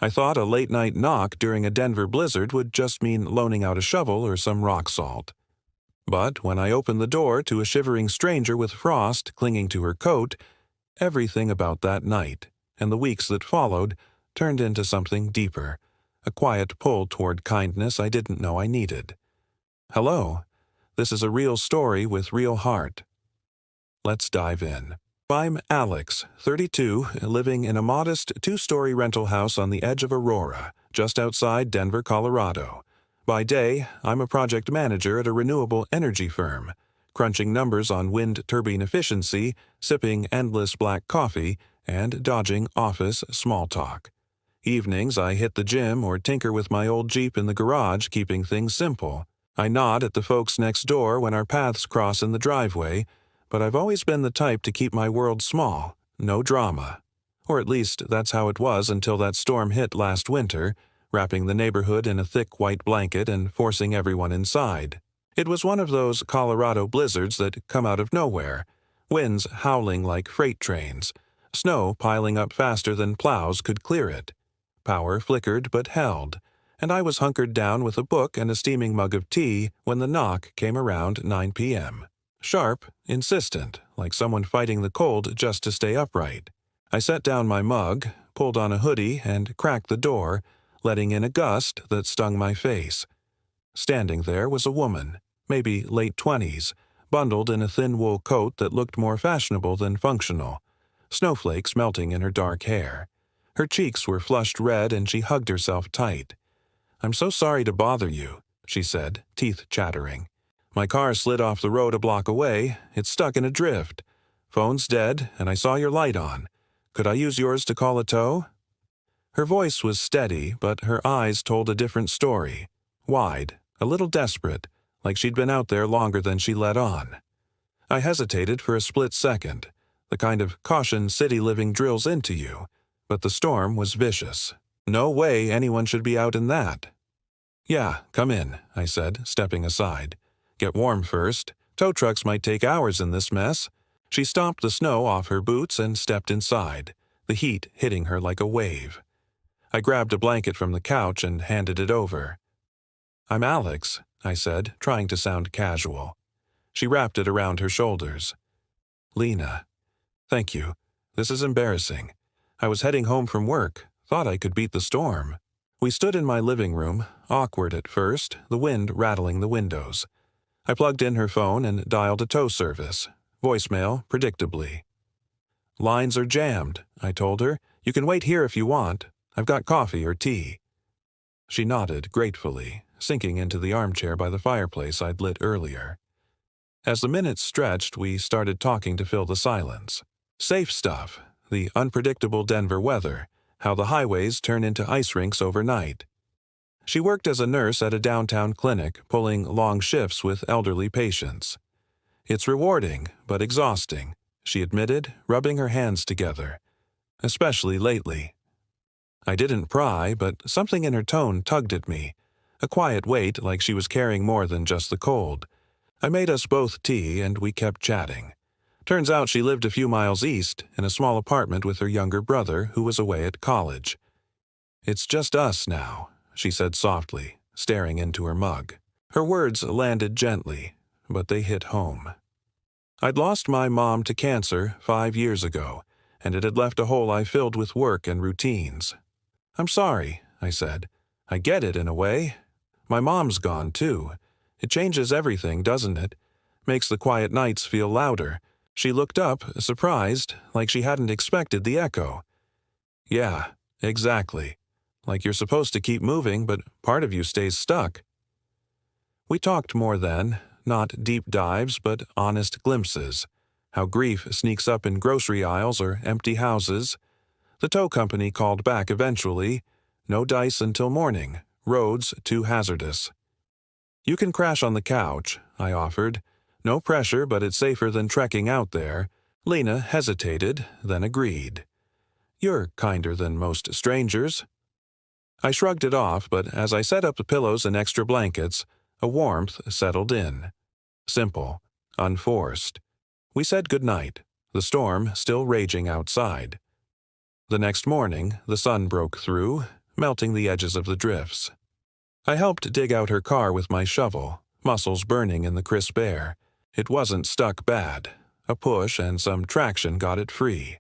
I thought a late-night knock during a Denver blizzard would just mean loaning out a shovel or some rock salt. But when I opened the door to a shivering stranger with frost clinging to her coat, everything about that night, and the weeks that followed, turned into something deeper, a quiet pull toward kindness I didn't know I needed. Hello, this is a real story with real heart. Let's dive in. I'm Alex, 32, living in a modest two-story rental house on the edge of Aurora, just outside Denver, Colorado. By day, I'm a project manager at a renewable energy firm, crunching numbers on wind turbine efficiency, sipping endless black coffee, and dodging office small talk. Evenings, I hit the gym or tinker with my old Jeep in the garage, keeping things simple. I nod at the folks next door when our paths cross in the driveway, but I've always been the type to keep my world small, no drama. Or at least that's how it was until that storm hit last winter, wrapping the neighborhood in a thick white blanket and forcing everyone inside. It was one of those Colorado blizzards that come out of nowhere, winds howling like freight trains, snow piling up faster than plows could clear it. Power flickered but held, and I was hunkered down with a book and a steaming mug of tea when the knock came around 9 p.m. Sharp, insistent, like someone fighting the cold just to stay upright. I set down my mug, pulled on a hoodie, and cracked the door, letting in a gust that stung my face. Standing there was a woman, maybe late 20s, bundled in a thin wool coat that looked more fashionable than functional, snowflakes melting in her dark hair. Her cheeks were flushed red and she hugged herself tight. "I'm so sorry to bother you," she said, teeth chattering. "My car slid off the road a block away. It's stuck in a drift. Phone's dead, and I saw your light on. Could I use yours to call a tow?" Her voice was steady, but her eyes told a different story. Wide, a little desperate, like she'd been out there longer than she let on. I hesitated for a split second, the kind of caution city living drills into you, but the storm was vicious. No way anyone should be out in that. "Yeah, come in," I said, stepping aside. "Get warm first. Tow trucks might take hours in this mess." She stomped the snow off her boots and stepped inside, the heat hitting her like a wave. I grabbed a blanket from the couch and handed it over. "I'm Alex," I said, trying to sound casual. She wrapped it around her shoulders. "Lena. Thank you. This is embarrassing. I was heading home from work, thought I could beat the storm." We stood in my living room, awkward at first, the wind rattling the windows. I plugged in her phone and dialed a tow service. Voicemail, predictably. "Lines are jammed," I told her. "You can wait here if you want. I've got coffee or tea." She nodded gratefully, sinking into the armchair by the fireplace I'd lit earlier. As the minutes stretched, we started talking to fill the silence. Safe stuff, the unpredictable Denver weather, how the highways turn into ice rinks overnight. She worked as a nurse at a downtown clinic, pulling long shifts with elderly patients. "It's rewarding, but exhausting," she admitted, rubbing her hands together. "Especially lately." I didn't pry, but something in her tone tugged at me, a quiet weight like she was carrying more than just the cold. I made us both tea, and we kept chatting. Turns out she lived a few miles east, in a small apartment with her younger brother, who was away at college. "It's just us now," she said softly, staring into her mug. Her words landed gently, but they hit home. I'd lost my mom to cancer 5 years ago, and it had left a hole I filled with work and routines. "I'm sorry," I said. "I get it in a way. My mom's gone, too. It changes everything, doesn't it? Makes the quiet nights feel louder." She looked up, surprised, like she hadn't expected the echo. "Yeah, exactly. Like you're supposed to keep moving, but part of you stays stuck." We talked more then, not deep dives, but honest glimpses. How grief sneaks up in grocery aisles or empty houses. The tow company called back eventually. No dice until morning. Roads too hazardous. "You can crash on the couch," I offered. "No pressure, but it's safer than trekking out there." Lena hesitated, then agreed. "You're kinder than most strangers." I shrugged it off, but as I set up the pillows and extra blankets, a warmth settled in. Simple, unforced. We said goodnight, the storm still raging outside. The next morning, the sun broke through, melting the edges of the drifts. I helped dig out her car with my shovel, muscles burning in the crisp air. It wasn't stuck bad. A push and some traction got it free.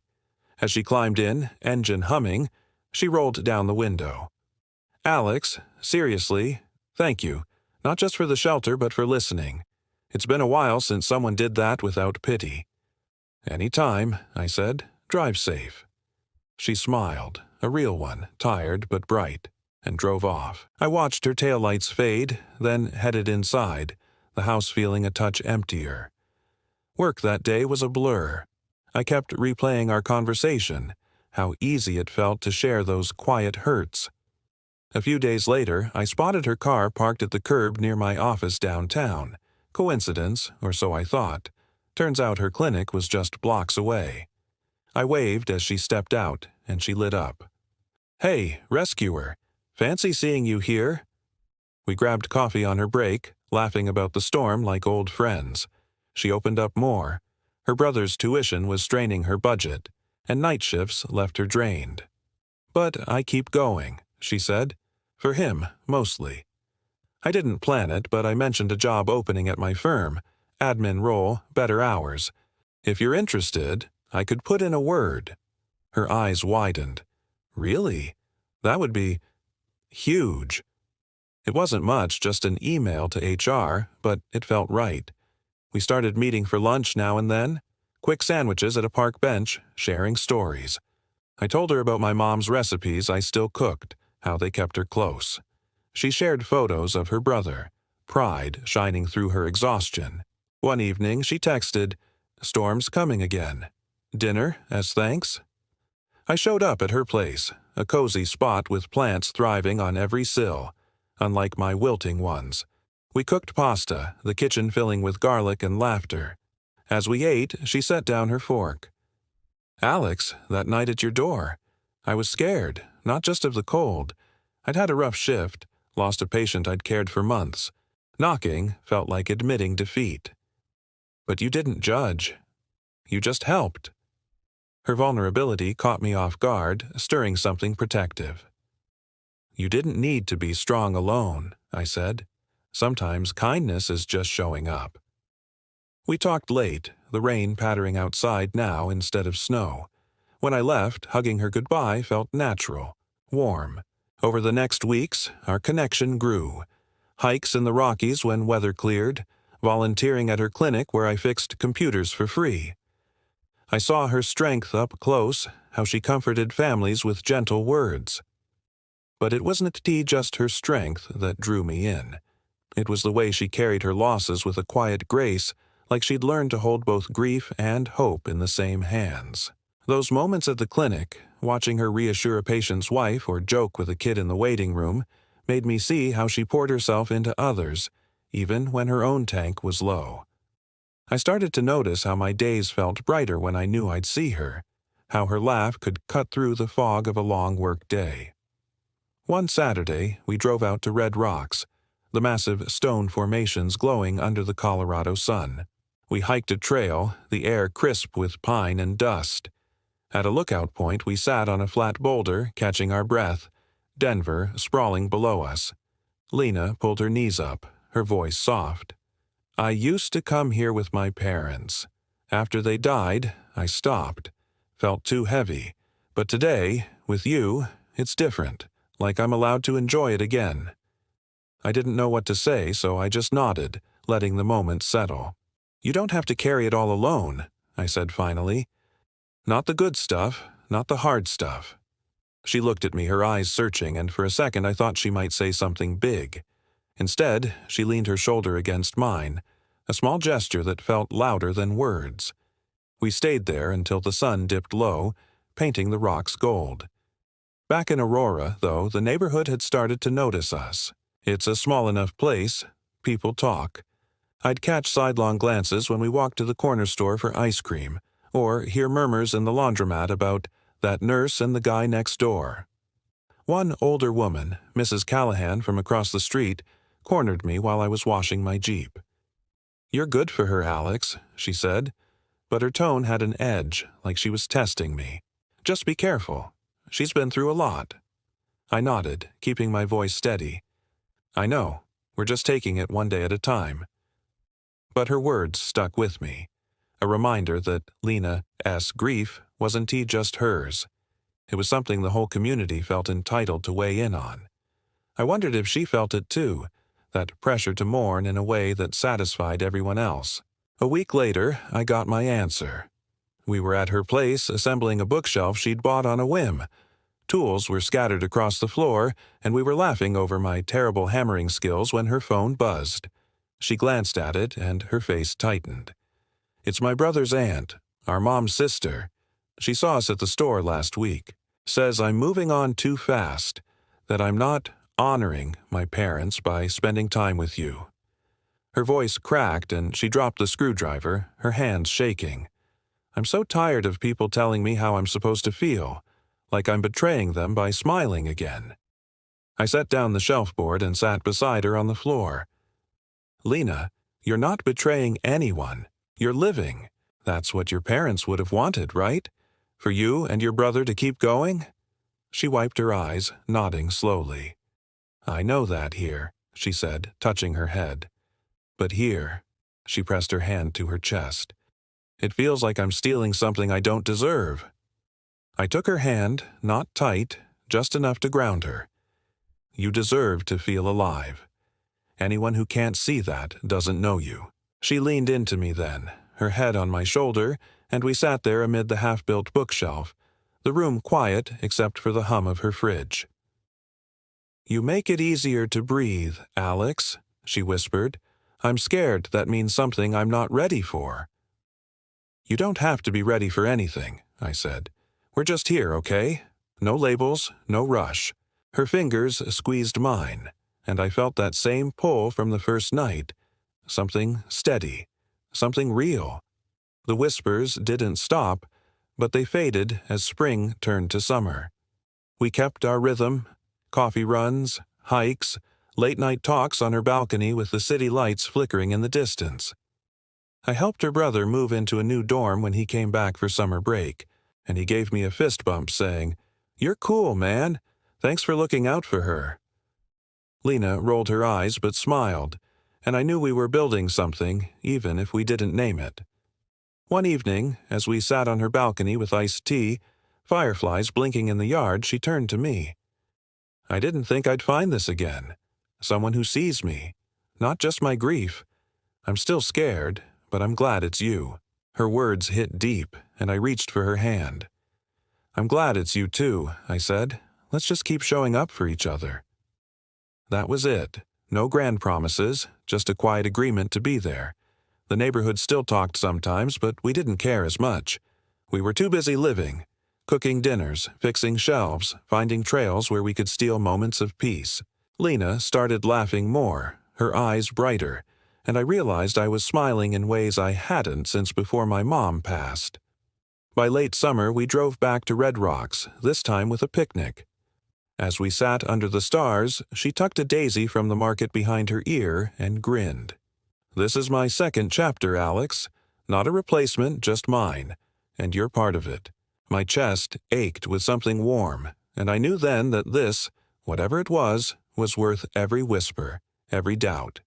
As she climbed in, engine humming, she rolled down the window. "Alex, seriously, thank you, not just for the shelter but for listening. It's been a while since someone did that without pity." "Any time," I said. "Drive safe." She smiled, a real one, tired but bright, and drove off. I watched her taillights fade, then headed inside, the house feeling a touch emptier. Work that day was a blur. I kept replaying our conversation, how easy it felt to share those quiet hurts. A few days later, I spotted her car parked at the curb near my office downtown. Coincidence, or so I thought. Turns out her clinic was just blocks away. I waved as she stepped out, and she lit up. "Hey, rescuer. Fancy seeing you here." We grabbed coffee on her break, laughing about the storm like old friends. She opened up more. Her brother's tuition was straining her budget, and night shifts left her drained. "But I keep going," she said. "For him, mostly." I didn't plan it, but I mentioned a job opening at my firm. Admin role, better hours. "If you're interested, I could put in a word." Her eyes widened. "Really? That would be huge." It wasn't much, just an email to HR, but it felt right. We started meeting for lunch now and then. Quick sandwiches at a park bench, sharing stories. I told her about my mom's recipes I still cooked, how they kept her close. She shared photos of her brother, pride shining through her exhaustion. One evening she texted, "Storm's coming again. Dinner as thanks?" I showed up at her place, a cozy spot with plants thriving on every sill, unlike my wilting ones. We cooked pasta, the kitchen filling with garlic and laughter. As we ate, she set down her fork. "Alex, that night at your door. I was scared, not just of the cold. I'd had a rough shift, lost a patient I'd cared for months. Knocking felt like admitting defeat. But you didn't judge. You just helped." Her vulnerability caught me off guard, stirring something protective. "You didn't need to be strong alone," I said. "Sometimes kindness is just showing up." We talked late, the rain pattering outside now instead of snow. When I left, hugging her goodbye felt natural, warm. Over the next weeks, our connection grew. Hikes in the Rockies when weather cleared, volunteering at her clinic where I fixed computers for free. I saw her strength up close, how she comforted families with gentle words. But it wasn't just her strength that drew me in. It was the way she carried her losses with a quiet grace, like she'd learned to hold both grief and hope in the same hands. Those moments at the clinic, watching her reassure a patient's wife or joke with a kid in the waiting room, made me see how she poured herself into others, even when her own tank was low. I started to notice how my days felt brighter when I knew I'd see her, how her laugh could cut through the fog of a long work day. One Saturday, we drove out to Red Rocks, the massive stone formations glowing under the Colorado sun. We hiked a trail, the air crisp with pine and dust. At a lookout point, we sat on a flat boulder, catching our breath, Denver sprawling below us. Lena pulled her knees up, her voice soft. "I used to come here with my parents. After they died, I stopped. Felt too heavy. But today, with you, it's different, like I'm allowed to enjoy it again." I didn't know what to say, so I just nodded, letting the moment settle. "You don't have to carry it all alone," I said finally. "Not the good stuff, not the hard stuff." She looked at me, her eyes searching, and for a second I thought she might say something big. Instead, she leaned her shoulder against mine, a small gesture that felt louder than words. We stayed there until the sun dipped low, painting the rocks gold. Back in Aurora, though, the neighborhood had started to notice us. It's a small enough place. People talk. I'd catch sidelong glances when we walked to the corner store for ice cream, or hear murmurs in the laundromat about that nurse and the guy next door. One older woman, Mrs. Callahan from across the street, cornered me while I was washing my Jeep. "You're good for her, Alex," she said, but her tone had an edge, like she was testing me. "Just be careful. She's been through a lot." I nodded, keeping my voice steady. I know, we're just taking it one day at a time. But her words stuck with me, a reminder that Lena's grief wasn't just hers. It was something the whole community felt entitled to weigh in on. I wondered if she felt it too, that pressure to mourn in a way that satisfied everyone else. A week later, I got my answer. We were at her place assembling a bookshelf she'd bought on a whim. Tools were scattered across the floor, and we were laughing over my terrible hammering skills when her phone buzzed. She glanced at it, and her face tightened. It's my brother's aunt, our mom's sister. She saw us at the store last week. Says I'm moving on too fast, that I'm not honoring my parents by spending time with you. Her voice cracked and she dropped the screwdriver, her hands shaking. I'm so tired of people telling me how I'm supposed to feel, like I'm betraying them by smiling again. I set down the shelf board and sat beside her on the floor. Lena, you're not betraying anyone. You're living. That's what your parents would have wanted, right? For you and your brother to keep going? She wiped her eyes, nodding slowly. I know that here, she said, touching her head. But here, she pressed her hand to her chest. It feels like I'm stealing something I don't deserve. I took her hand, not tight, just enough to ground her. You deserve to feel alive. Anyone who can't see that doesn't know you. She leaned into me then, her head on my shoulder, and we sat there amid the half-built bookshelf, the room quiet except for the hum of her fridge. You make it easier to breathe, Alex, she whispered. I'm scared that means something I'm not ready for. You don't have to be ready for anything, I said. We're just here, okay? No labels, no rush. Her fingers squeezed mine, and I felt that same pull from the first night. Something steady, something real. The whispers didn't stop, but they faded as spring turned to summer. We kept our rhythm, coffee runs, hikes, late-night talks on her balcony with the city lights flickering in the distance. I helped her brother move into a new dorm when he came back for summer break, and he gave me a fist bump saying, "You're cool, man. Thanks for looking out for her." Lena rolled her eyes but smiled, and I knew we were building something, even if we didn't name it. One evening, as we sat on her balcony with iced tea, fireflies blinking in the yard, she turned to me. I didn't think I'd find this again. Someone who sees me, not just my grief. I'm still scared, but I'm glad it's you. Her words hit deep, and I reached for her hand. I'm glad it's you too, I said. Let's just keep showing up for each other. That was it. No grand promises, just a quiet agreement to be there. The neighborhood still talked sometimes, but we didn't care as much. We were too busy living, cooking dinners, fixing shelves, finding trails where we could steal moments of peace. Lena started laughing more, her eyes brighter, and I realized I was smiling in ways I hadn't since before my mom passed. By late summer, we drove back to Red Rocks, this time with a picnic. As we sat under the stars, she tucked a daisy from the market behind her ear and grinned. This is my second chapter, Alex. Not a replacement, just mine. And you're part of it. My chest ached with something warm, and I knew then that this, whatever it was worth every whisper, every doubt.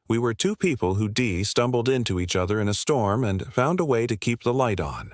We were two people who stumbled into each other in a storm and found a way to keep the light on.